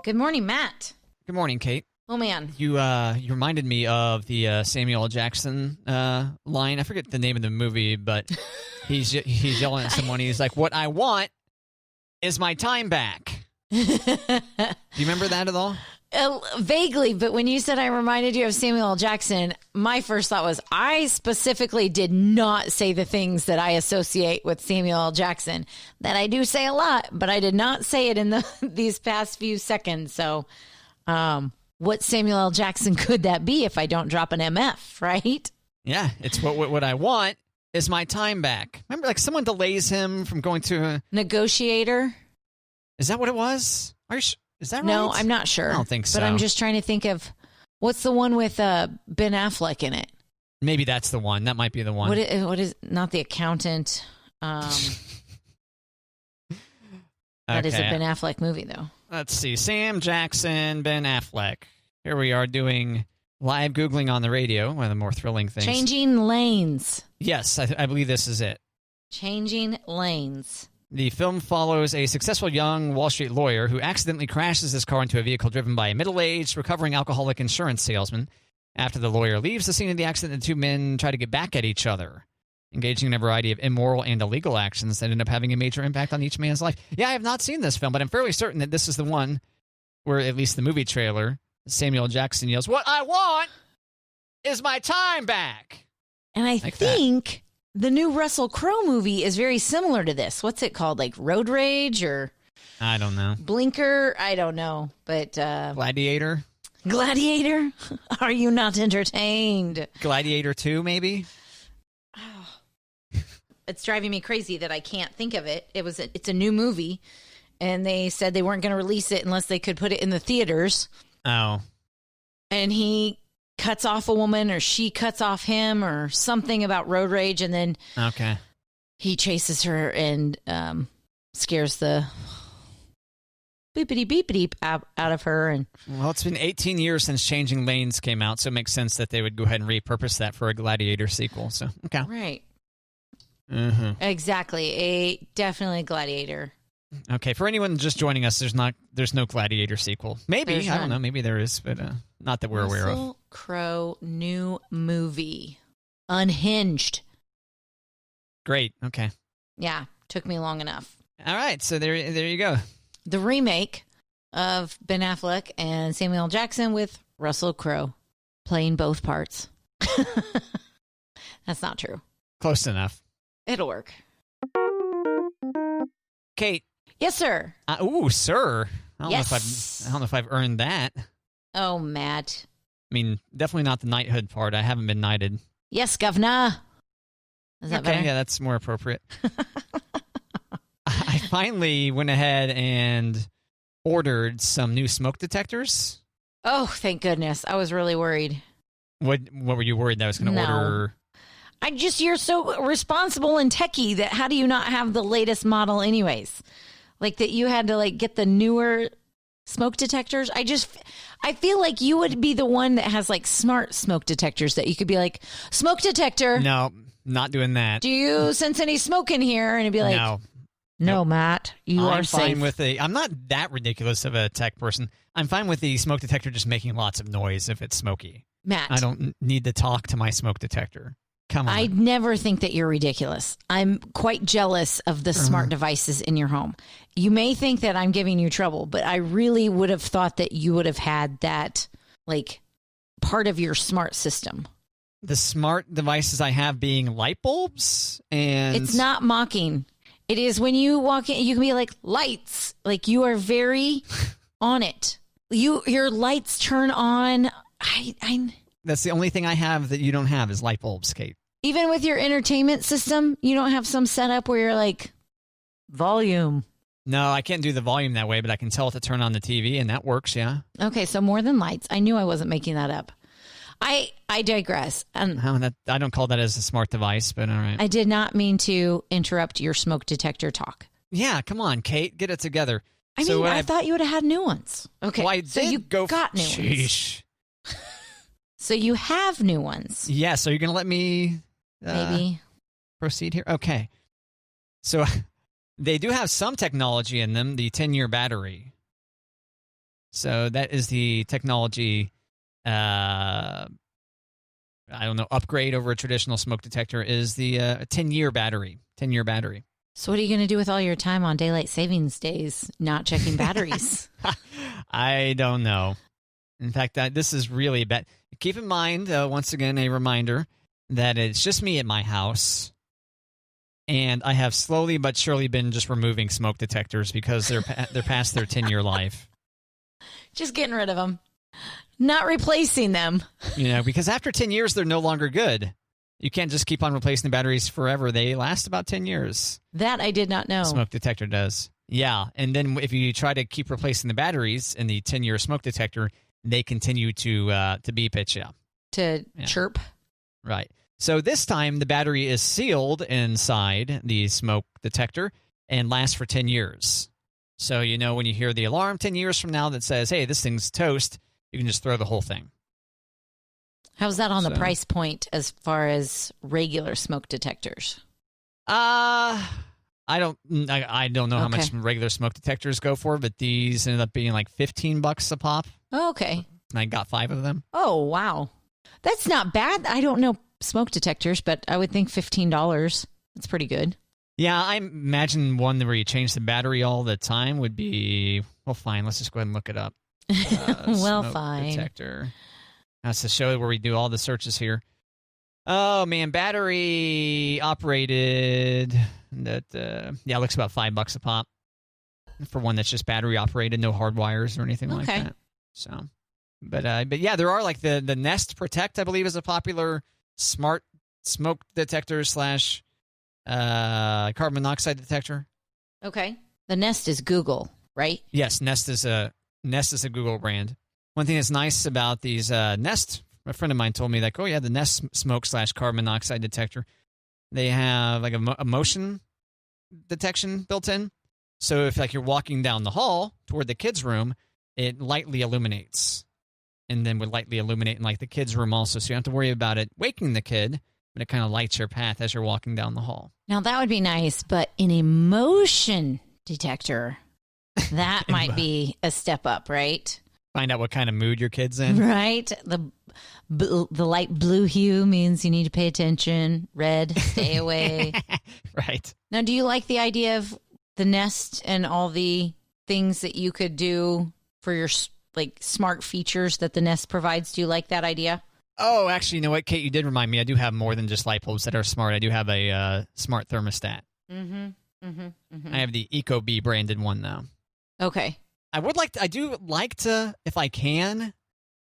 Good morning, Matt. Good morning, Kate. Oh, man. You reminded me of the Samuel L. Jackson line. I forget the name of the movie, but he's yelling at someone. He's like, "What I want is my time back." Do you remember that at all? Vaguely, but when you said I reminded you of Samuel L. Jackson, my first thought was I specifically did not say the things that I associate with Samuel L. Jackson that I do say a lot, but I did not say it in these past few seconds. So, what Samuel L. Jackson could that be if I don't drop an MF, right? Yeah, it's what I want is my time back. Remember, like someone delays him from going to a Negotiator. Is that what it was? Is that right? No, I'm not sure. I don't think so. But I'm just trying to think of what's the one with Ben Affleck in it. Maybe that's the one. That might be the one. What is not the accountant? That is a Ben Affleck movie, though. Let's see. Sam Jackson, Ben Affleck. Here we are doing live Googling on the radio, one of the more thrilling things. Changing Lanes. Yes, I believe this is it. Changing Lanes. The film follows a successful young Wall Street lawyer who accidentally crashes his car into a vehicle driven by a middle-aged, recovering alcoholic insurance salesman. After the lawyer leaves the scene of the accident, the two men try to get back at each other, engaging in a variety of immoral and illegal actions that end up having a major impact on each man's life. Yeah, I have not seen this film, but I'm fairly certain that this is the one where, at least the movie trailer, Samuel Jackson yells, "What I want is my time back." And I like think the new Russell Crowe movie is very similar to this. What's it called? Like Road Rage or I don't know. Blinker? I don't know. But Gladiator? Gladiator? Are you not entertained? Gladiator 2, maybe? It's driving me crazy that I can't think of it. It's a new movie, and they said they weren't going to release it unless they could put it in the theaters. Oh. And he cuts off a woman, or she cuts off him, or something about road rage, and then he chases her and scares the beepity beepity out of her. And well, it's been 18 years since Changing Lanes came out, so it makes sense that they would go ahead and repurpose that for a Gladiator sequel. So okay, right, exactly, definitely Gladiator. Okay, for anyone just joining us, there's no Gladiator sequel. Maybe I don't know. Maybe there is, but not that we're aware of. Russell Crowe new movie, Unhinged. Great. Okay. Yeah, took me long enough. All right, so there you go. The remake of Ben Affleck and Samuel L. Jackson with Russell Crowe playing both parts. That's not true. Close enough. It'll work. Kate. Yes, sir. Sir. I don't know if I've earned that. Oh, Matt. I mean, definitely not the knighthood part. I haven't been knighted. Yes, governor. Is that better? Yeah, that's more appropriate. I finally went ahead and ordered some new smoke detectors. Oh, thank goodness. I was really worried. What were you worried that I was going to order? You're so responsible and techie that how do you not have the latest model anyways? Like that you had to get the newer smoke detectors. I feel like you would be the one that has smart smoke detectors that you could be like, smoke detector. No, not doing that. Do you sense any smoke in here? And it'd be like, no, nope. Matt, you are safe. I'm not that ridiculous of a tech person. I'm fine with the smoke detector just making lots of noise if it's smoky. Matt. I don't need to talk to my smoke detector. Come on. I never think that you're ridiculous. I'm quite jealous of the smart devices in your home. You may think that I'm giving you trouble, but I really would have thought that you would have had that part of your smart system. The smart devices I have being light bulbs, and it's not mocking. It is when you walk in, you can be like lights. Like you are very on it. Your lights turn on. That's the only thing I have that you don't have is light bulbs, Kate. Even with your entertainment system, you don't have some setup where you're like, volume. No, I can't do the volume that way, but I can tell it to turn on the TV, and that works, yeah. Okay, so more than lights. I knew I wasn't making that up. I digress. I don't call that as a smart device, but all right. I did not mean to interrupt your smoke detector talk. Yeah, come on, Kate, get it together. I thought you would have had new ones. Okay, well, so you got new ones. So you have new ones. Yeah, so you're going to let me maybe proceed here? Okay. So They do have some technology in them, the 10-year battery. So that is the technology, I don't know, upgrade over a traditional smoke detector is the 10-year battery. 10-year battery. So what are you going to do with all your time on daylight savings days not checking batteries? I don't know. In fact, this is really bad. Keep in mind, once again, a reminder that it's just me at my house, and I have slowly but surely been just removing smoke detectors because they're past their 10-year life. Just getting rid of them. Not replacing them. Because after 10 years, they're no longer good. You can't just keep on replacing the batteries forever. They last about 10 years. That I did not know. Smoke detector does. Yeah, and then if you try to keep replacing the batteries in the 10-year smoke detector, they continue to beep at you. To chirp. Right. So this time, the battery is sealed inside the smoke detector and lasts for 10 years. So, when you hear the alarm 10 years from now that says, hey, this thing's toast, you can just throw the whole thing. How's that on the price point as far as regular smoke detectors? I don't know how much regular smoke detectors go for, but these ended up being like $15 a pop. Oh, okay. And I got 5 of them. Oh, wow. That's not bad. I don't know smoke detectors, but I would think $15. That's pretty good. Yeah, I imagine one where you change the battery all the time would be, well, fine. Let's just go ahead and look it up. Well, smoke fine. Detector. That's the show where we do all the searches here. Oh, man, battery operated. That it looks about $5 a pop for one that's just battery operated, no hard wires or anything like that. So, but yeah, there are like the Nest Protect, I believe, is a popular smart smoke detector slash carbon monoxide detector. Okay, the Nest is Google, right? Yes, Nest is a Google brand. One thing that's nice about these Nest, a friend of mine told me, like, oh yeah, the Nest smoke slash carbon monoxide detector, they have like a motion detection built in. So if like you're walking down the hall toward the kids' room, it lightly illuminates, and then would lightly illuminate in like the kids' room also. So you don't have to worry about it waking the kid, but it kind of lights your path as you're walking down the hall. Now that would be nice, but an emotion detector, that might be a step up, right? Find out what kind of mood your kid's in. Right. The light blue hue means you need to pay attention. Red, stay away. Right. Now, do you like the idea of the Nest and all the things that you could do for your like smart features that the Nest provides? Do you like that idea? Oh, actually, you know what, Kate? You did remind me. I do have more than just light bulbs that are smart. I do have a smart thermostat. I have the Ecobee branded one, though. Okay. I do like to, if I can,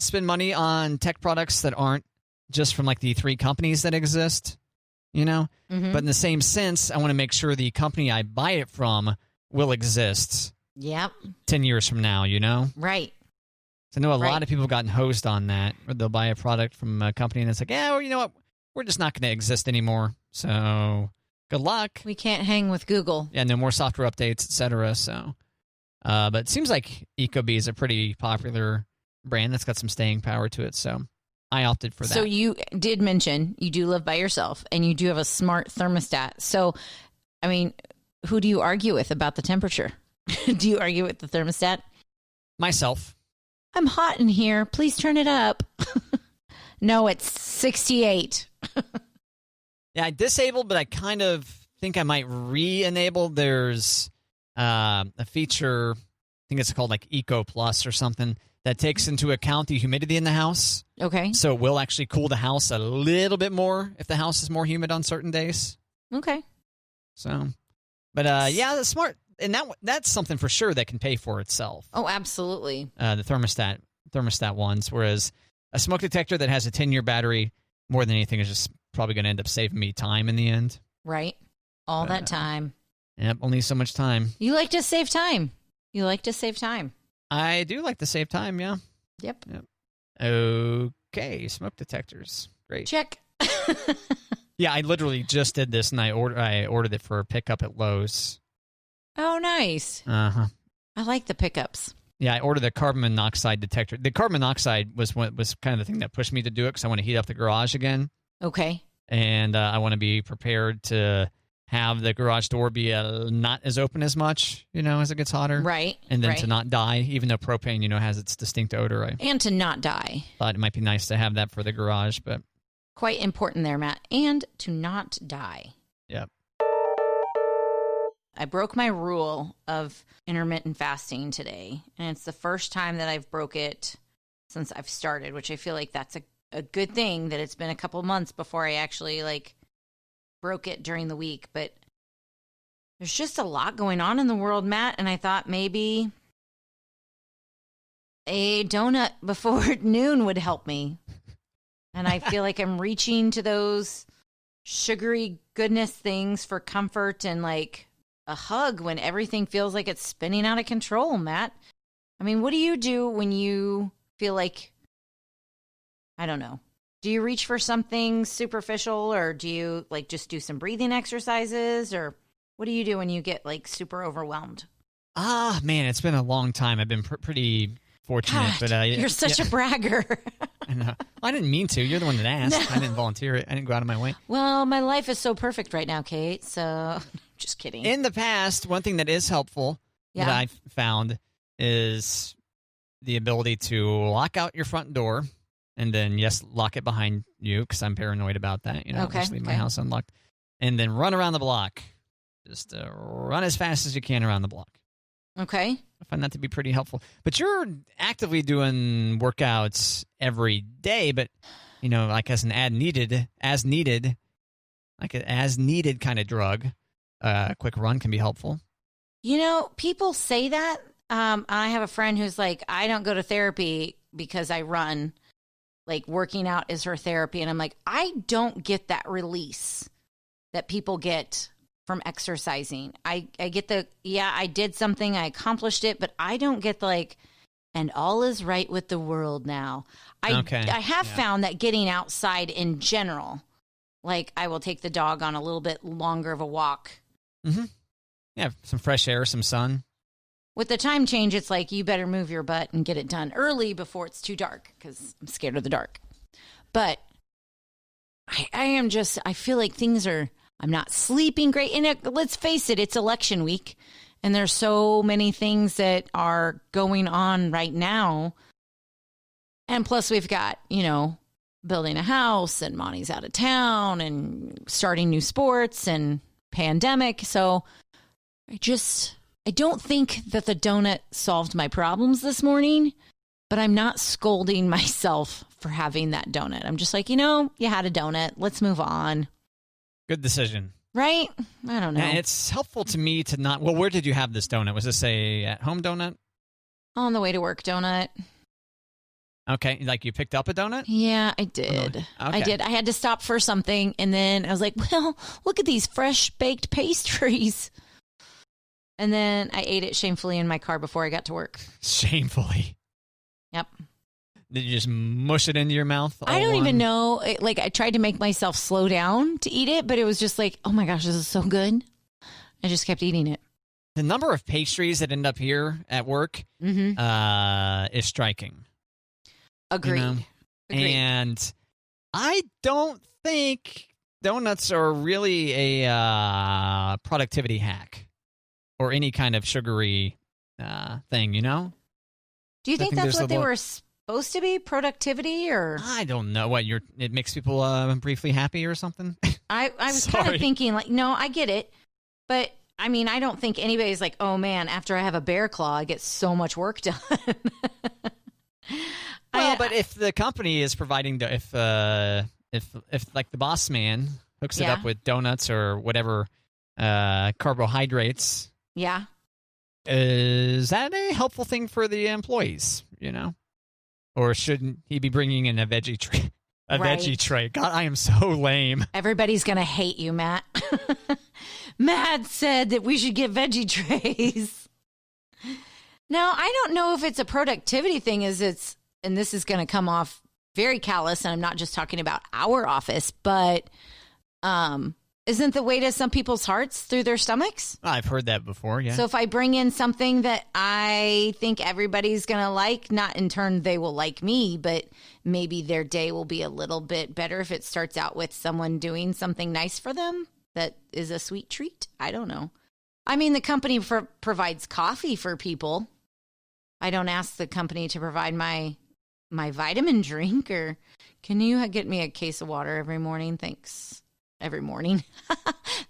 spend money on tech products that aren't just from like the 3 companies that exist, But in the same sense, I want to make sure the company I buy it from will exist. Yep. 10 years from now, Right. So I know a lot of people have gotten hosed on that, where they'll buy a product from a company and it's like, yeah, well, you know what? We're just not going to exist anymore. So good luck. We can't hang with Google. Yeah, no more software updates, etc. So, but it seems like Ecobee is a pretty popular brand that's got some staying power to it. So I opted for that. So you did mention you do live by yourself and you do have a smart thermostat. So, I mean, who do you argue with about the temperature? Do you argue with the thermostat? Myself. I'm hot in here. Please turn it up. No, it's 68. Yeah, I disabled, but I kind of think I might re-enable. There's a feature, I think it's called like Eco Plus or something, that takes into account the humidity in the house. Okay. So it will actually cool the house a little bit more if the house is more humid on certain days. Okay. So, but yeah, the smart, and that's something for sure that can pay for itself. Oh, absolutely. The thermostat ones, whereas a smoke detector that has a 10-year battery, more than anything, is just probably going to end up saving me time in the end. Right. All that time. Yep, only so much time. You like to save time. I do like to save time, yeah. Yep. Okay, smoke detectors. Great. Check. Yeah, I literally just did this, and I ordered it for pickup at Lowe's. Oh, nice. Uh-huh. I like the pickups. Yeah, I ordered the carbon monoxide detector. The carbon monoxide was kind of the thing that pushed me to do it because I want to heat up the garage again. Okay. And I want to be prepared to have the garage door be not as open as much, as it gets hotter. Right. And then right. to not die, even though propane, has its distinct odor. I And to not die. thought it might be nice to have that for the garage, but... Quite important there, Matt. And to not die. Yep. I broke my rule of intermittent fasting today, and it's the first time that I've broke it since I've started, which I feel like that's a good thing, that it's been a couple months before I actually broke it during the week. But there's just a lot going on in the world, Matt, and I thought maybe a donut before noon would help me. And I feel like I'm reaching to those sugary goodness things for comfort and a hug when everything feels like it's spinning out of control, Matt. I mean, what do you do when you feel like, I don't know, do you reach for something superficial, or do you just do some breathing exercises, or what do you do when you get super overwhelmed? Man, it's been a long time. I've been pretty fortunate. God, but you're such a bragger. I know. I didn't mean to. You're the one that asked. No. I didn't volunteer it. I didn't go out of my way. Well, my life is so perfect right now, Kate, so just kidding. In the past, one thing that is helpful that I found is the ability to lock out your front door and then, yes, lock it behind you, because I'm paranoid about that. Just leave my house unlocked. And then run around the block. Just run as fast as you can around the block. Okay. I find that to be pretty helpful. But you're actively doing workouts every day, but, as an as needed kind of drug, a quick run can be helpful. People say that. I have a friend who's like, I don't go to therapy because I run. Working out is her therapy. And I'm like, I don't get that release that people get from exercising. I get I did something, I accomplished it, but I don't get and all is right with the world now. I have found that getting outside in general, I will take the dog on a little bit longer of a walk. Mm-hmm. Yeah, some fresh air, some sun. With the time change, it's you better move your butt and get it done early before it's too dark, because I'm scared of the dark. But I feel like I'm not sleeping great. And let's face it, it's election week, and there's so many things that are going on right now. And plus we've got, building a house, and Monty's out of town, and starting new sports, and pandemic. So I don't think that the donut solved my problems this morning, but I'm not scolding myself for having that donut. I'm just you had a donut. Let's move on. Good decision. Right? I don't know. And it's helpful to me to not... Well, where did you have this donut? Was this a at-home donut? On the way to work donut. Okay. You picked up a donut? Yeah, I did. Okay. I did. I had to stop for something, and then I was like, well, look at these fresh baked pastries. And then I ate it shamefully in my car before I got to work. Shamefully? Yep. Did you just mush it into your mouth? I don't even know. I tried to make myself slow down to eat it, but it was just oh my gosh, this is so good. I just kept eating it. The number of pastries that end up here at work is striking. Agreed. Agreed. And I don't think donuts are really a productivity hack or any kind of sugary thing, Do you think that's what they were supposed to be? Productivity, or? I don't know. What, it makes people briefly happy or something? I was kind of thinking, no, I get it. But, I mean, I don't think anybody's like, oh, man, after I have a bear claw, I get so much work done. Well, but if the company is providing, if the boss man hooks it up with donuts or whatever carbohydrates. Yeah. Is that a helpful thing for the employees, Or shouldn't he be bringing in a veggie tray? Veggie tray. God, I am so lame. Everybody's going to hate you, Matt. Matt said that we should get veggie trays. Now, I don't know if it's a productivity thing, and this is going to come off very callous, and I'm not just talking about our office, but isn't the way to some people's hearts through their stomachs? I've heard that before, yeah. So if I bring in something that I think everybody's going to like, not in turn they will like me, but maybe their day will be a little bit better if it starts out with someone doing something nice for them. that is a sweet treat. I don't know. I mean, the company provides coffee for people. I don't ask the company to provide my vitamin drink, or can you get me a case of water every morning? Thanks. Every morning.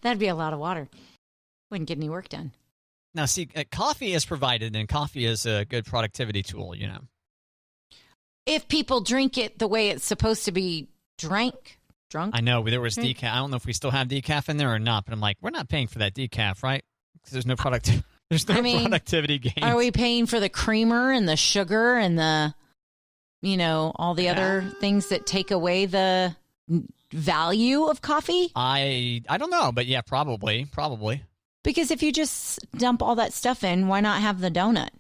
That'd be a lot of water. Wouldn't get any work done. Now, see, coffee is provided, and coffee is a good productivity tool, you know. If people drink it the way it's supposed to be drunk. I know, there was decaf. I don't know if we still have decaf in there or not, but I'm like, we're not paying for that decaf, right? Because there's no productivity gains. Are we paying for the creamer and the sugar and the, all the other things that take away the value of coffee? I don't know, but yeah, probably. Because if you just dump all that stuff in, why not have the donut?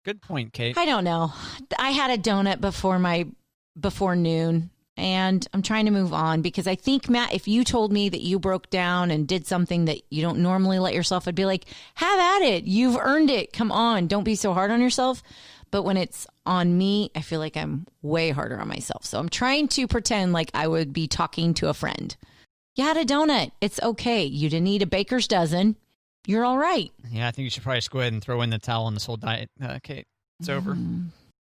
Good point, Kate. I don't know. I had a donut before noon, and I'm trying to move on because I think, Matt, if you told me that you broke down and did something that you don't normally let yourself, I'd be like, have at it. You've earned it. Come on. Don't be so hard on yourself. But when it's on me, I feel like I'm way harder on myself. So I'm trying to pretend like I would be talking to a friend. You had a donut. It's okay. You didn't eat a baker's dozen. You're all right. Yeah, I think you should probably just go ahead and throw in the towel on this whole diet, Kate. It's over.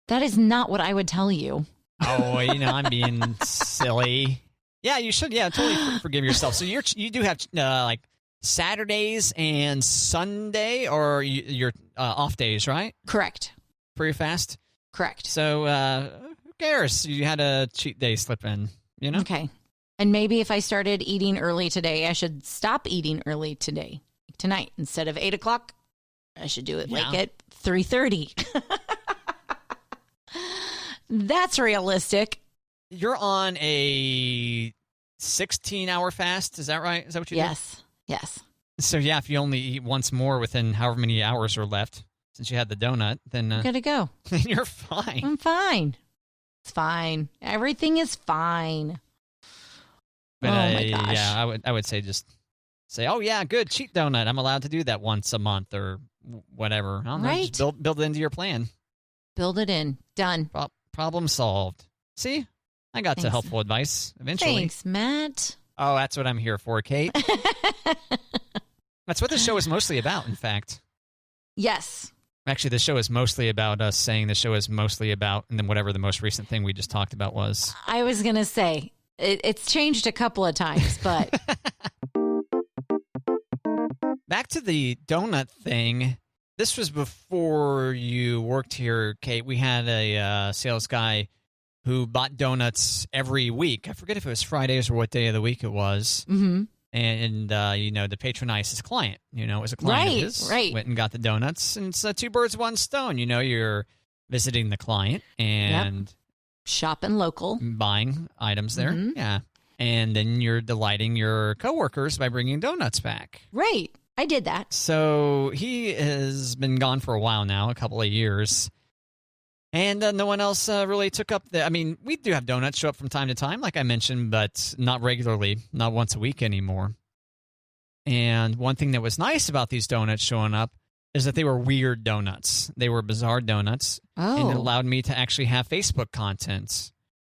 That is not what I would tell you. Oh, I'm being silly. Yeah, you should. Yeah, totally forgive yourself. So you do have like Saturdays and Sunday, or your off days, right? Correct. For your fast? Correct. So who cares? You had a cheat day slip in, Okay. And maybe if I started eating early today, I should stop eating early tonight. Instead of 8 o'clock, I should do it like at 3:30. That's realistic. You're on a 16-hour fast. Is that right? Is that what you do? Yes. So, yeah, if you only eat once more within however many hours are left since you had the donut, then I'm good to go. Then you're fine. I'm fine. It's fine. Everything is fine. But, my gosh. Yeah, I would say just say, oh, yeah, good, cheat donut. I'm allowed to do that once a month or whatever. I don't know, right. Just build it into your plan. Build it in. Done. Problem solved. See? I got to helpful advice eventually. Thanks, Matt. Oh, that's what I'm here for, Kate. That's what the show is mostly about, in fact. Yes. Actually, the show is mostly about us saying the show is mostly about, and then whatever the most recent thing we just talked about was. I was going to say, it's changed a couple of times, but. Back to the donut thing. This was before you worked here, Kate. We had a sales guy who bought donuts every week. I forget if it was Fridays or what day of the week it was. Mm-hmm. And to patronize his client. It was a client of his. Right. Went and got the donuts. And it's two birds, one stone. You're visiting the client and shopping local, buying items there. Mm-hmm. Yeah. And then you're delighting your coworkers by bringing donuts back. Right. I did that. So he has been gone for a while now, a couple of years. And no one else really took up we do have donuts show up from time to time, like I mentioned, but not regularly, not once a week anymore. And one thing that was nice about these donuts showing up is that they were weird donuts. They were bizarre donuts. Oh. And it allowed me to actually have Facebook content.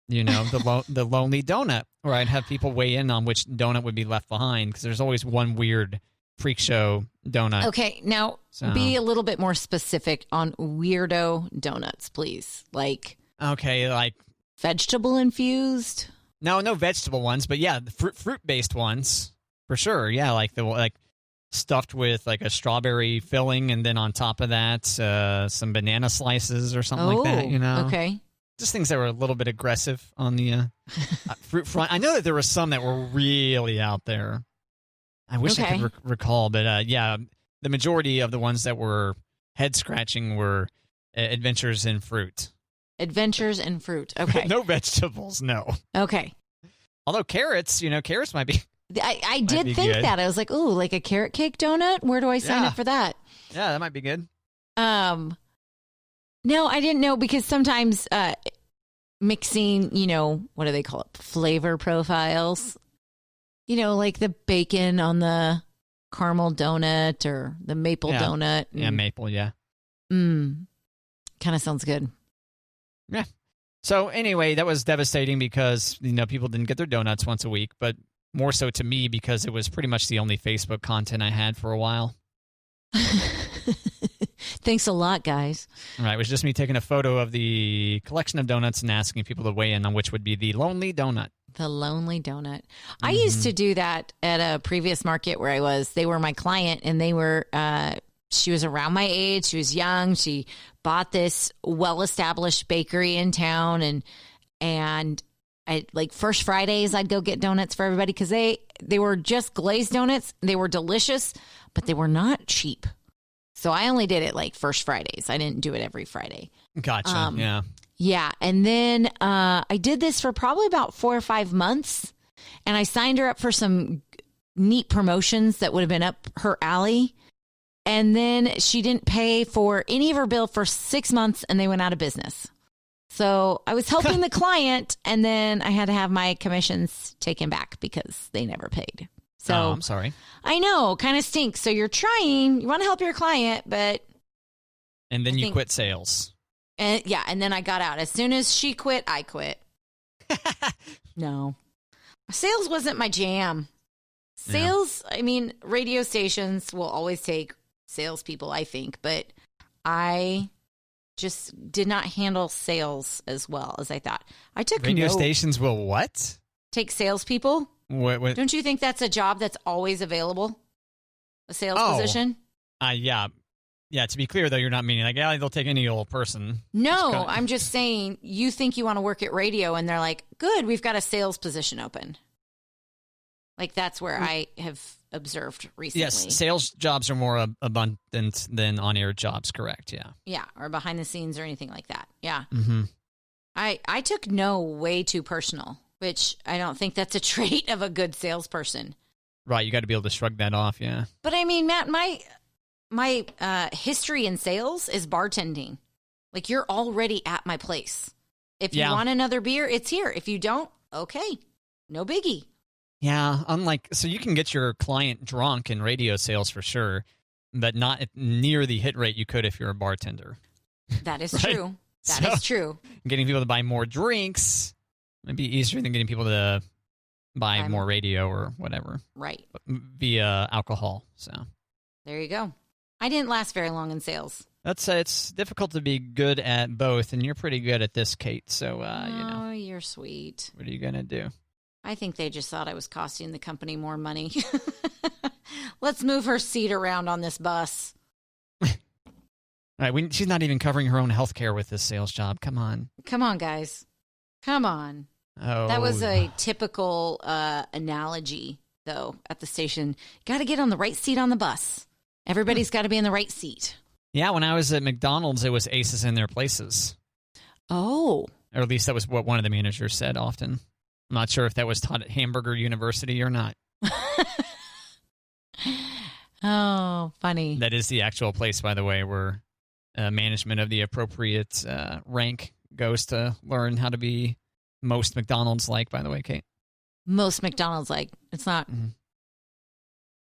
The lonely donut, where I'd have people weigh in on which donut would be left behind, because there's always one weird freak show donut. Okay, now be a little bit more specific on weirdo donuts, please. Like vegetable infused? No vegetable ones, but yeah, the fruit based ones for sure. Yeah, like stuffed with like a strawberry filling, and then on top of that, some banana slices or something like that. Okay. Just things that were a little bit aggressive on the fruit front. I know that there were some that were really out there. I wish I could recall, but the majority of the ones that were head-scratching were adventures in fruit. Adventures in fruit. Okay. No vegetables, no. Okay. Although carrots might be. I did think good. that. I was like, ooh, like a carrot cake donut? Where do I sign up for that? Yeah, that might be good. No, I didn't know, because sometimes mixing, what do they call it? Flavor profiles. Like the bacon on the caramel donut or the maple donut. Yeah, maple, yeah. Kind of sounds good. Yeah. So anyway, that was devastating because, people didn't get their donuts once a week. But more so to me because it was pretty much the only Facebook content I had for a while. Thanks a lot, guys. Right, it was just me taking a photo of the collection of donuts and asking people to weigh in on which would be the lonely donut. The lonely donut. I used to do that at a previous market where I was. They were my client, and they were. She was around my age. She was young. She bought this well-established bakery in town, and I like first Fridays I'd go get donuts for everybody because they were just glazed donuts. They were delicious, but they were not cheap. So I only did it like first Fridays. I didn't do it every Friday. Gotcha. Yeah. Yeah. And then I did this for probably about 4 or 5 months. And I signed her up for some neat promotions that would have been up her alley. And then she didn't pay for any of her bill for 6 months and they went out of business. So I was helping the client and then I had to have my commissions taken back because they never paid. So I'm sorry. I know, kind of stinks. So you're trying, you want to help your client, but. And then you quit sales. And yeah, and then I got out. As soon as she quit, I quit. No. Sales wasn't my jam. Sales, I mean, radio stations will always take salespeople, I think, but I just did not handle sales as well as I thought. I took radio stations will what? Take salespeople. What? Don't you think that's a job that's always available? A sales position? Yeah. Yeah, to be clear, though, you're not meaning like, yeah, they'll take any old person. No, I'm just saying you think you want to work at radio and they're like, good, we've got a sales position open. Like that's where I have observed recently. Yes, sales jobs are more abundant than on-air jobs, correct, yeah. Yeah, or behind the scenes or anything like that, yeah. Mm-hmm. I took no way too personal, which I don't think that's a trait of a good salesperson. Right, you got to be able to shrug that off, yeah. But I mean, Matt, my history in sales is bartending. Like you're already at my place. If you want another beer, it's here. If you don't, okay, no biggie. Yeah, so you can get your client drunk in radio sales for sure, but not at near the hit rate you could if you're a bartender. That is right? true. That is true. Getting people to buy more drinks might be easier than getting people to buy more radio or whatever. Right. Via alcohol. So there you go. I didn't last very long in sales. It's difficult to be good at both, and you're pretty good at this, Kate. So Oh, you're sweet. What are you gonna do? I think they just thought I was costing the company more money. Let's move her seat around on this bus. All right, she's not even covering her own health care with this sales job. Come on. Come on, guys. Come on. Oh, that was a typical analogy, though, at the station. Got to get on the right seat on the bus. Everybody's got to be in the right seat. Yeah, when I was at McDonald's, it was aces in their places. Oh. Or at least that was what one of the managers said often. I'm not sure if that was taught at Hamburger University or not. Oh, funny. That is the actual place, by the way, where management of the appropriate rank goes to learn how to be most McDonald's-like, by the way, Kate. Most McDonald's-like. It's not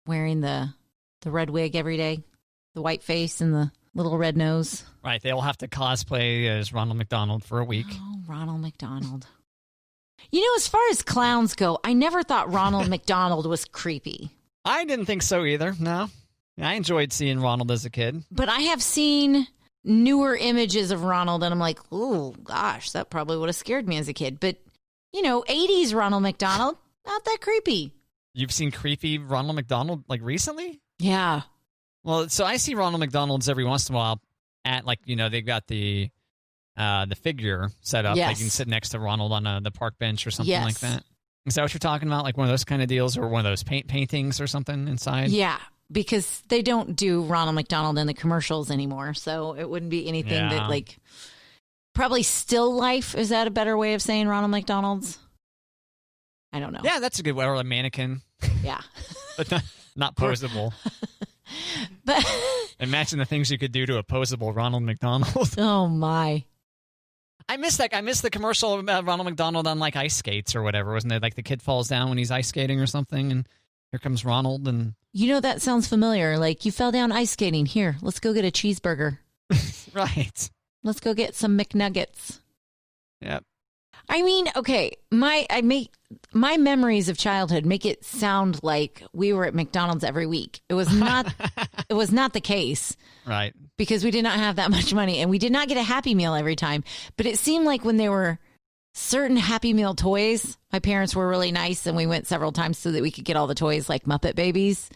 wearing the red wig every day, the white face and the little red nose. Right. They all have to cosplay as Ronald McDonald for a week. Oh, Ronald McDonald. You know, as far as clowns go, I never thought Ronald McDonald was creepy. I didn't think so either, no. I enjoyed seeing Ronald as a kid. But I have seen newer images of Ronald, and I'm like, oh, gosh, that probably would have scared me as a kid. But, 80s Ronald McDonald, not that creepy. You've seen creepy Ronald McDonald, recently? Yeah. Well, so I see Ronald McDonald's every once in a while at, they've got the figure set up. Yes. They can sit next to Ronald on the park bench or something Yes. like that. Is that what you're talking about? Like one of those kind of deals or one of those paintings or something inside? Yeah, because they don't do Ronald McDonald in the commercials anymore. So it wouldn't be anything that probably still life. Is that a better way of saying Ronald McDonald's? I don't know. Yeah, that's a good way. Or a mannequin. Yeah. But not posable. But imagine the things you could do to a posable Ronald McDonald. Oh, my. I miss that. I miss the commercial about Ronald McDonald on ice skates or whatever, wasn't it? Like the kid falls down when he's ice skating or something, and here comes Ronald. And that sounds familiar. Like you fell down ice skating. Here, let's go get a cheeseburger. Right. Let's go get some McNuggets. Yep. I mean, okay, my memories of childhood make it sound like we were at McDonald's every week. It was not. It was not the case, Right. because we did not have that much money, and we did not get a Happy Meal every time. But it seemed like when there were certain Happy Meal toys, my parents were really nice, and we went several times so that we could get all the toys, like Muppet Babies.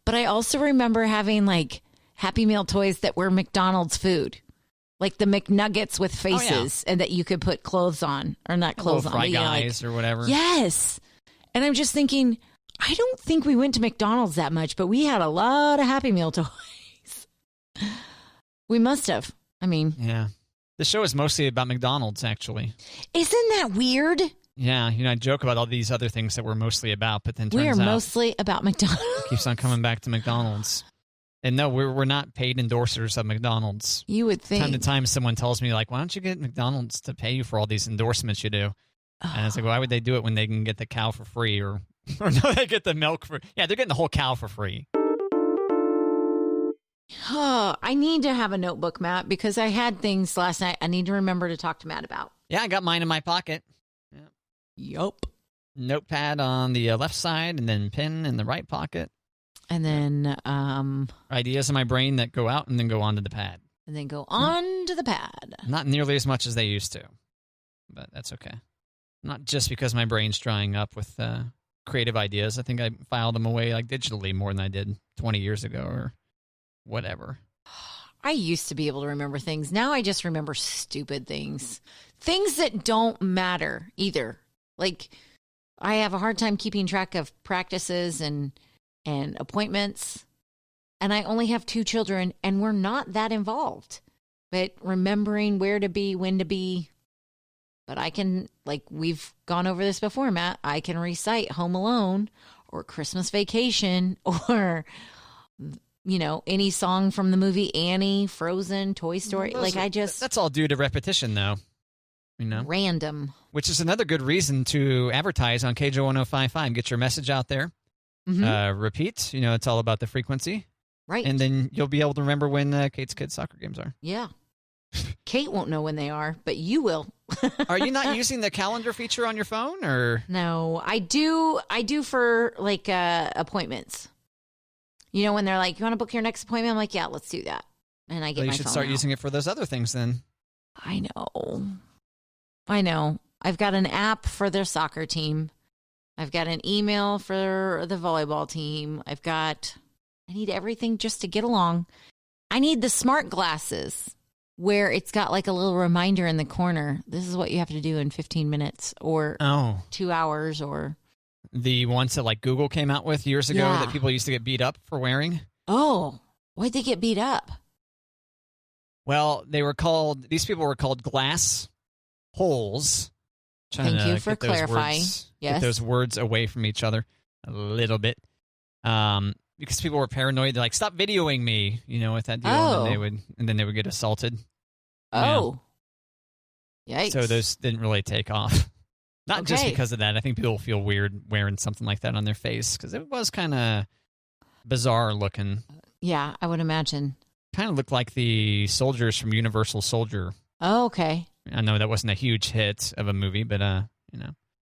But I also remember having like Happy Meal toys that were McDonald's food. Like the McNuggets with faces and that you could put clothes on, or not clothes on. Fry Guys or whatever. Yes. And I'm just thinking, I don't think we went to McDonald's that much, but we had a lot of Happy Meal toys. We must have. I mean. Yeah. The show is mostly about McDonald's, actually. Isn't that weird? Yeah. I joke about all these other things that we're mostly about, but then we turns are out mostly about McDonald's. it keeps on coming back to McDonald's. And no, we're not paid endorsers of McDonald's. You would think. Time to time, someone tells me, like, why don't you get McDonald's to pay you for all these endorsements you do? And it's like, why would they do it when they can get the cow for free? Or no, they get the milk for... Yeah, they're getting the whole cow for free. Oh, I need to have a notebook, Matt, because I had things last night I need to remember to talk to Matt about. Yeah, I got mine in my pocket. Yeah. Yup. Notepad on the left side, and then pen in the right pocket. And then... ideas in my brain that go out and then go onto the pad. And then go on to the pad. Not nearly as much as they used to, but that's okay. Not just because my brain's drying up with creative ideas. I think I filed them away like digitally more than I did 20 years ago or whatever. I used to be able to remember things. Now I just remember stupid things. Things that don't matter either. Like, I have a hard time keeping track of practices and appointments. And I only have 2 children, and we're not that involved. But remembering where to be, when to be. But I can, like, we've gone over this before, Matt. I can recite Home Alone or Christmas Vacation or, any song from the movie Annie, Frozen, Toy Story. That's all due to repetition, though. Random. Which is another good reason to advertise on KJ1055. Get your message out there. Mm-hmm. Repeat. It's all about the frequency. Right. And then you'll be able to remember when Kate's kids' soccer games are. Yeah. Kate won't know when they are, but you will. Are you not using the calendar feature on your phone, or? No, I do for like appointments. When they're like, you want to book your next appointment? I'm like, yeah, let's do that. And I get my phone. You should start using it for those other things then. I know. I've got an app for their soccer team. I've got an email for the volleyball team. I need everything just to get along. I need the smart glasses where it's got like a little reminder in the corner. This is what you have to do in 15 minutes or 2 hours or. The ones that like Google came out with years ago that people used to get beat up for wearing. Oh, why'd they get beat up? Well, these people were called glass holes. Thank you for clarifying. Get those words away from each other a little bit. Because people were paranoid. They're like, stop videoing me, with that deal. And then they would get assaulted. Oh. Yeah. Yikes. So those didn't really take off. Not just because of that. I think people feel weird wearing something like that on their face because it was kind of bizarre looking. Yeah, I would imagine. Kind of looked like the soldiers from Universal Soldier. Oh, okay. I know that wasn't a huge hit of a movie, but,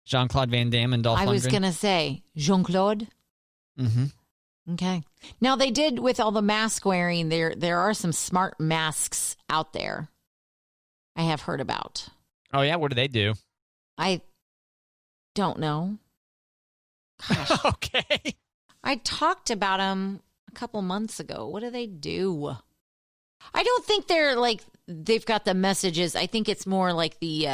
Jean-Claude Van Damme and Dolph Lundgren. I was going to say, Jean-Claude? Mm-hmm. Okay. Now, they did, with all the mask wearing, there are some smart masks out there I have heard about. Oh, yeah? What do they do? I don't know. Gosh. Okay. I talked about them a couple months ago. What do they do? I don't think they're like, they've got the messages. I think it's more like the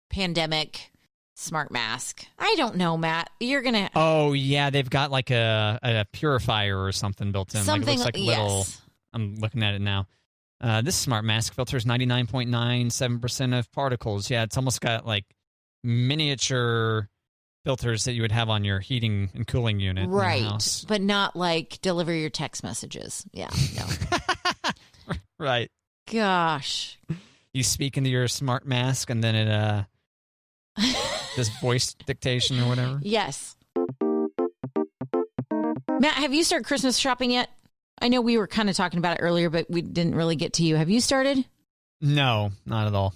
pandemic smart mask. I don't know, Matt. You're going to. Oh, yeah. They've got like a purifier or something built in. Something, like, it looks like little. I'm looking at it now. This smart mask filters 99.97% of particles. Yeah, it's almost got like miniature filters that you would have on your heating and cooling unit. Right, in your house. But not like deliver your text messages. Yeah, no. Right. Gosh. You speak into your smart mask and then it does voice dictation or whatever. Yes. Matt, have you started Christmas shopping yet? I know we were kind of talking about it earlier, but we didn't really get to you. Have you started? No, not at all.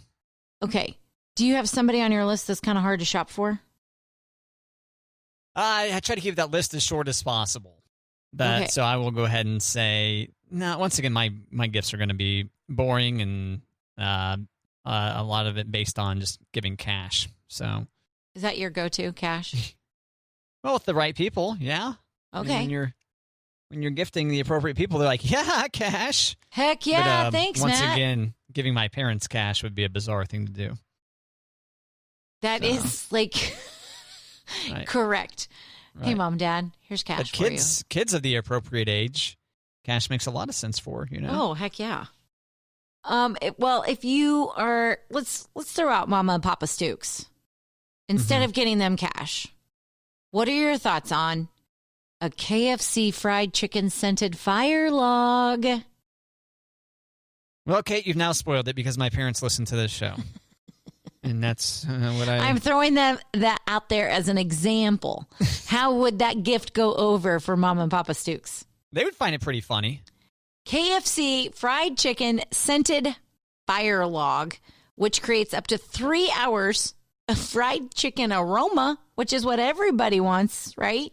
Okay. Do you have somebody on your list that's kind of hard to shop for? I try to keep that list as short as possible. Okay. So I will go ahead and say, no, once again, my gifts are going to be boring and a lot of it based on just giving cash. So, is that your go-to, cash? well, with the right people, yeah. Okay. I mean, when you're gifting the appropriate people, they're like, yeah, cash. Heck yeah, thanks, once Matt. Once again, giving my parents cash would be a bizarre thing to do. That is like right. Correct. Right. Hey, Mom, Dad, here's cash for you. Kids of the appropriate age, cash makes a lot of sense for, Oh, heck yeah. Well, if you are, let's throw out Mama and Papa Stooks. Instead of getting them cash, what are your thoughts on a KFC fried chicken scented fire log? Well, Kate, you've now spoiled it because my parents listen to this show. And that's what I'm throwing that out there as an example. How would that gift go over for Mom and Papa Stooks? They would find it pretty funny. KFC fried chicken scented fire log, which creates up to 3 hours of fried chicken aroma, which is what everybody wants, right?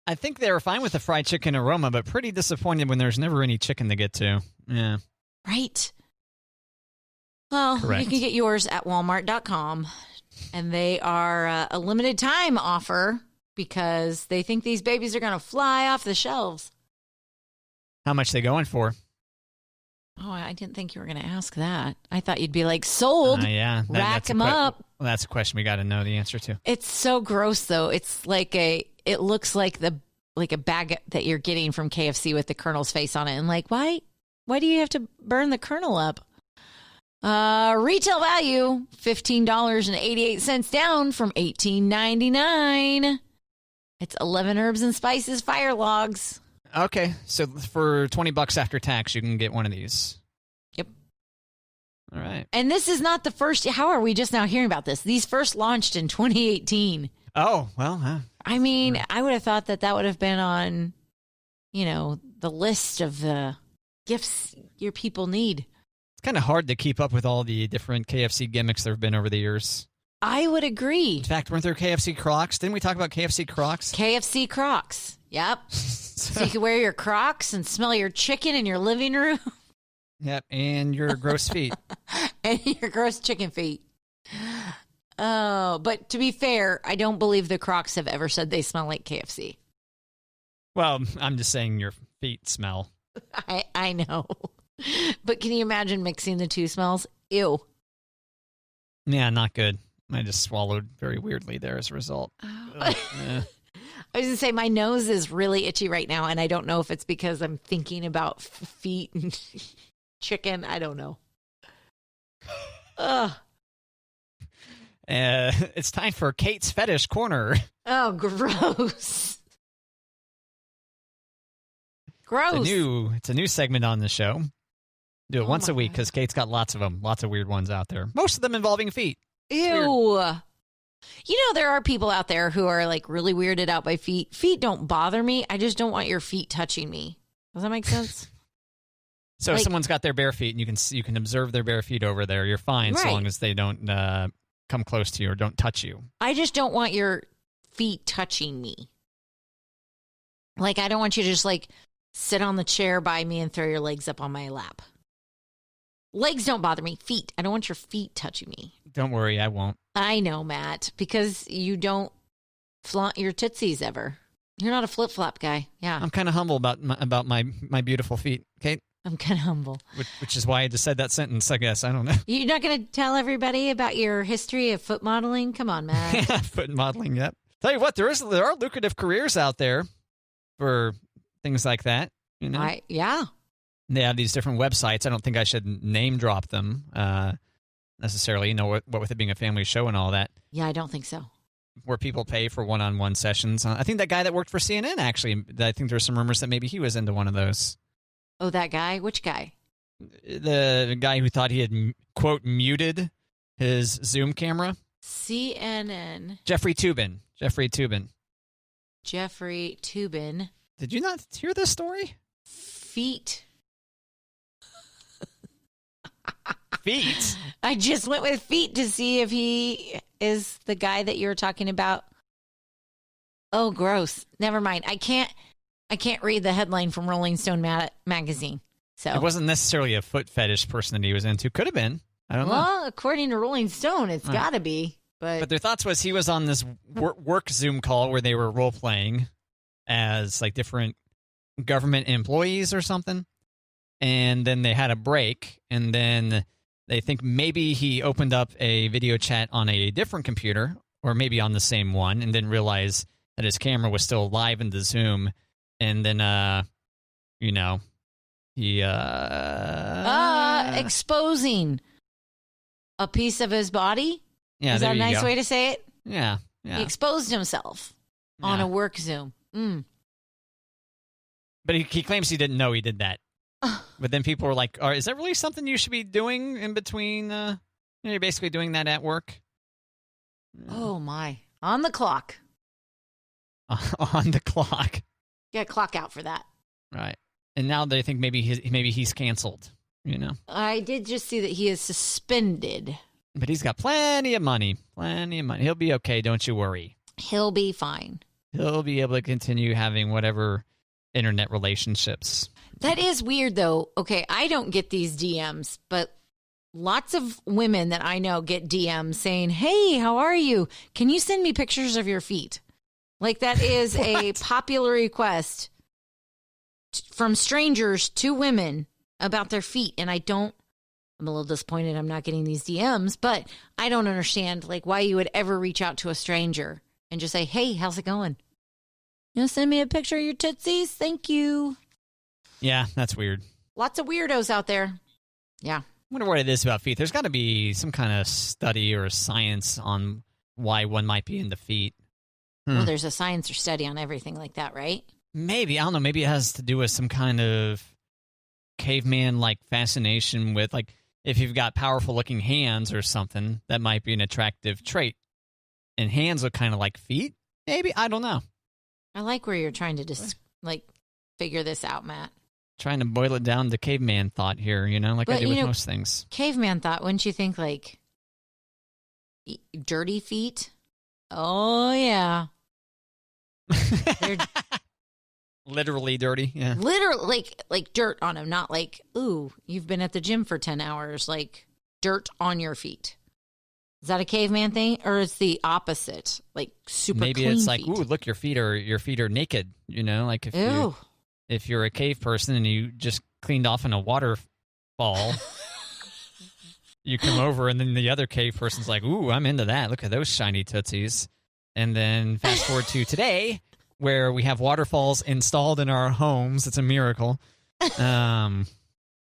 I think they were fine with the fried chicken aroma, but pretty disappointed when there's never any chicken to get to. Yeah. Right. Well, Correct. You can get yours at walmart.com, and they are a limited time offer because they think these babies are going to fly off the shelves. How much they going for? Oh, I didn't think you were going to ask that. I thought you'd be like, sold. Yeah. Rack them up. Well, that's a question we got to know the answer to. It's so gross, though. It's like it looks like a bag that you're getting from KFC with the Colonel's face on it. And like, why do you have to burn the Colonel up? Retail value, $15.88 down from $18.99. It's 11 herbs and spices fire logs. Okay, so for $20 after tax, you can get one of these. Yep. All right. And this is not the first. How are we just now hearing about this? These first launched in 2018. Oh, well. I mean, I would have thought that would have been on, the list of the gifts your people need. It's kind of hard to keep up with all the different KFC gimmicks there have been over the years. I would agree. In fact, weren't there KFC Crocs? Didn't we talk about KFC Crocs? KFC Crocs. Yep. So you can wear your Crocs and smell your chicken in your living room. Yep, and your gross feet. And your gross chicken feet. Oh, but to be fair, I don't believe the Crocs have ever said they smell like KFC. Well, I'm just saying your feet smell. I know. But can you imagine mixing the two smells? Ew. Yeah, not good. I just swallowed very weirdly there as a result. I was going to say my nose is really itchy right now, and I don't know if it's because I'm thinking about feet and chicken. I don't know. Ugh. It's time for Kate's Fetish Corner. Oh, gross. Gross. It's a new segment on the show. Do it once a week because Kate's got lots of them, lots of weird ones out there. Most of them involving feet. Ew. There are people out there who are like really weirded out by feet. Feet don't bother me. I just don't want your feet touching me. Does that make sense? So if someone's got their bare feet and you can observe their bare feet over there, you're fine so long as they don't come close to you or don't touch you. I just don't want your feet touching me. Like, I don't want you to just like sit on the chair by me and throw your legs up on my lap. Legs don't bother me. Feet. I don't want your feet touching me. Don't worry, I won't. I know, Matt, because you don't flaunt your tootsies ever. You're not a flip-flop guy. Yeah. I'm kind of humble about my beautiful feet, Kate. I'm kind of humble. Which is why I just said that sentence, I guess. I don't know. You're not going to tell everybody about your history of foot modeling? Come on, Matt. Yeah, foot modeling, yep. Tell you what, there are lucrative careers out there for things like that. Yeah. They have these different websites. I don't think I should name drop them necessarily, what with it being a family show and all that. Yeah, I don't think so. Where people pay for one-on-one sessions. I think that guy that worked for CNN, actually, I think there's some rumors that maybe he was into one of those. Oh, that guy? Which guy? The guy who thought he had, quote, muted his Zoom camera. CNN. Jeffrey Toobin. Jeffrey Toobin. Did you not hear this story? Feet. feet. I just went with feet to see if he is the guy that you were talking about. Oh, gross. Never mind. I can't read the headline from Rolling Stone magazine. So It wasn't necessarily a foot fetish person that he was into. Could have been. I don't know. Well, according to Rolling Stone, it's got to be. But their thoughts was he was on this work Zoom call where they were role playing as like different government employees or something. And then they had a break, and then they think maybe he opened up a video chat on a different computer or maybe on the same one and didn't realize that his camera was still live in the Zoom. And then, he... exposing a piece of his body? Yeah, is that a nice go. way to say it? Yeah. He exposed himself on a work Zoom. But he claims he didn't know he did that. But then people were like, is that really something you should be doing in between? You're basically doing that at work? Oh, my. On the clock. On the clock. Get a clock out for that. Right. And now they think maybe he's canceled, I did just see that he is suspended. But he's got plenty of money. Plenty of money. He'll be okay, don't you worry. He'll be fine. He'll be able to continue having whatever internet relationships. That is weird, though. Okay, I don't get these DMs, but lots of women that I know get DMs saying, hey, how are you? Can you send me pictures of your feet? Like, that is a popular request from strangers to women about their feet. And I'm a little disappointed I'm not getting these DMs, but I don't understand, like, why you would ever reach out to a stranger and just say, hey, how's it going? Send me a picture of your tootsies? Thank you. Yeah, that's weird. Lots of weirdos out there. Yeah. I wonder what it is about feet. There's got to be some kind of study or science on why one might be into feet. Well, there's a science or study on everything like that, right? Maybe. I don't know. Maybe it has to do with some kind of caveman-like fascination with, like, if you've got powerful-looking hands or something, that might be an attractive trait. And hands look kind of like feet? Maybe. I don't know. I like where you're trying to figure this out, Matt. Trying to boil it down to caveman thought here, like I do with most things. Caveman thought, wouldn't you think, like, dirty feet? Oh, yeah. They're literally dirty, yeah. Literally, like dirt on them, not like, ooh, you've been at the gym for 10 hours, like dirt on your feet. Is that a caveman thing, or is the opposite, like super Maybe clean it's like, feet? ooh, look, your feet are naked, like if you're a cave person and you just cleaned off in a waterfall, you come over and then the other cave person's like, ooh, I'm into that. Look at those shiny tootsies. And then fast forward to today, where we have waterfalls installed in our homes. It's a miracle. And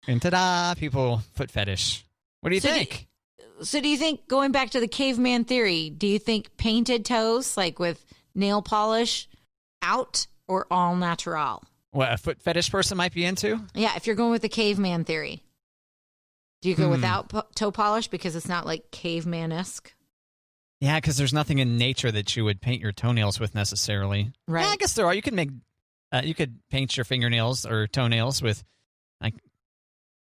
ta-da, people, foot fetish. What do you think? So do you think, going back to the caveman theory, do you think painted toes, like with nail polish, out or all natural? What a foot fetish person might be into? Yeah, if you're going with the caveman theory. Do you go without toe polish because it's not like caveman-esque? Yeah, because there's nothing in nature that you would paint your toenails with necessarily. Right. Yeah, I guess there are. You could paint your fingernails or toenails with like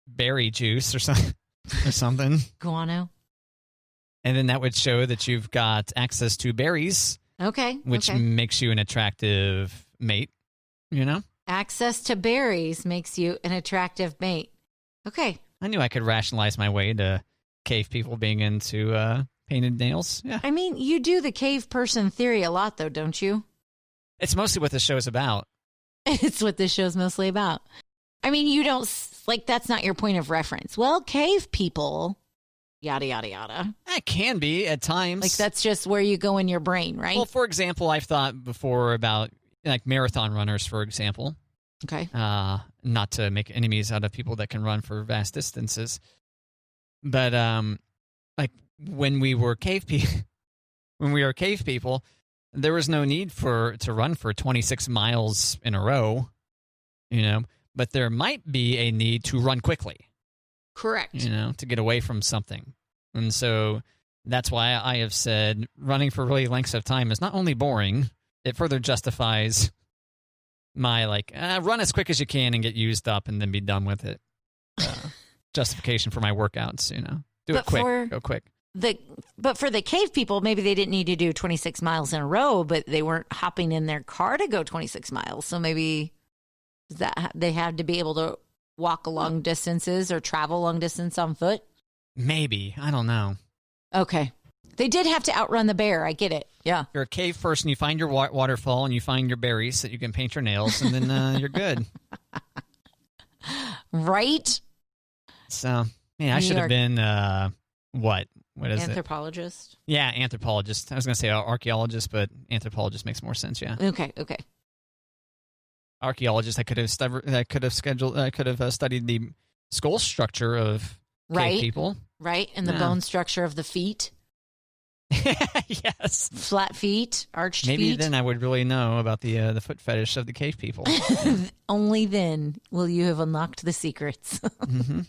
berry juice or something. Guano. And then that would show that you've got access to berries. Okay. Which makes you an attractive mate, Access to berries makes you an attractive mate. Okay. I knew I could rationalize my way to cave people being into painted nails. Yeah. I mean, you do the cave person theory a lot, though, don't you? It's mostly what the show's about. It's what this show's mostly about. I mean, you don't, like, that's not your point of reference. Well, cave people, yada, yada, yada. That can be at times. Like, that's just where you go in your brain, right? Well, for example, I've thought before about, like, marathon runners, for example. Okay. Not to make enemies out of people that can run for vast distances. But, like, when we were cave people, there was no need to run for 26 miles in a row, but there might be a need to run quickly. Correct. To get away from something. And so that's why I have said running for really lengths of time is not only boring, it further justifies my, run as quick as you can and get used up and then be done with it. justification for my workouts. Do it quick. Go quick. But for the cave people, maybe they didn't need to do 26 miles in a row, but they weren't hopping in their car to go 26 miles. So maybe that they had to be able to walk long distances or travel long distance on foot. Maybe. I don't know. Okay. They did have to outrun the bear. I get it. Yeah. You're a cave person. You find your waterfall and you find your berries so that you can paint your nails, and then you're good. Right? So, I should have been, what? What is anthropologist? It? Yeah, anthropologist. I was going to say archaeologist, but anthropologist makes more sense, yeah. Okay. Archaeologist, I could have studied the skull structure of cave people. Right, and the bone structure of the feet. Yes. Flat feet, arched feet. Maybe then I would really know about the foot fetish of the cave people. Only then will you have unlocked the secrets. Mm-hmm.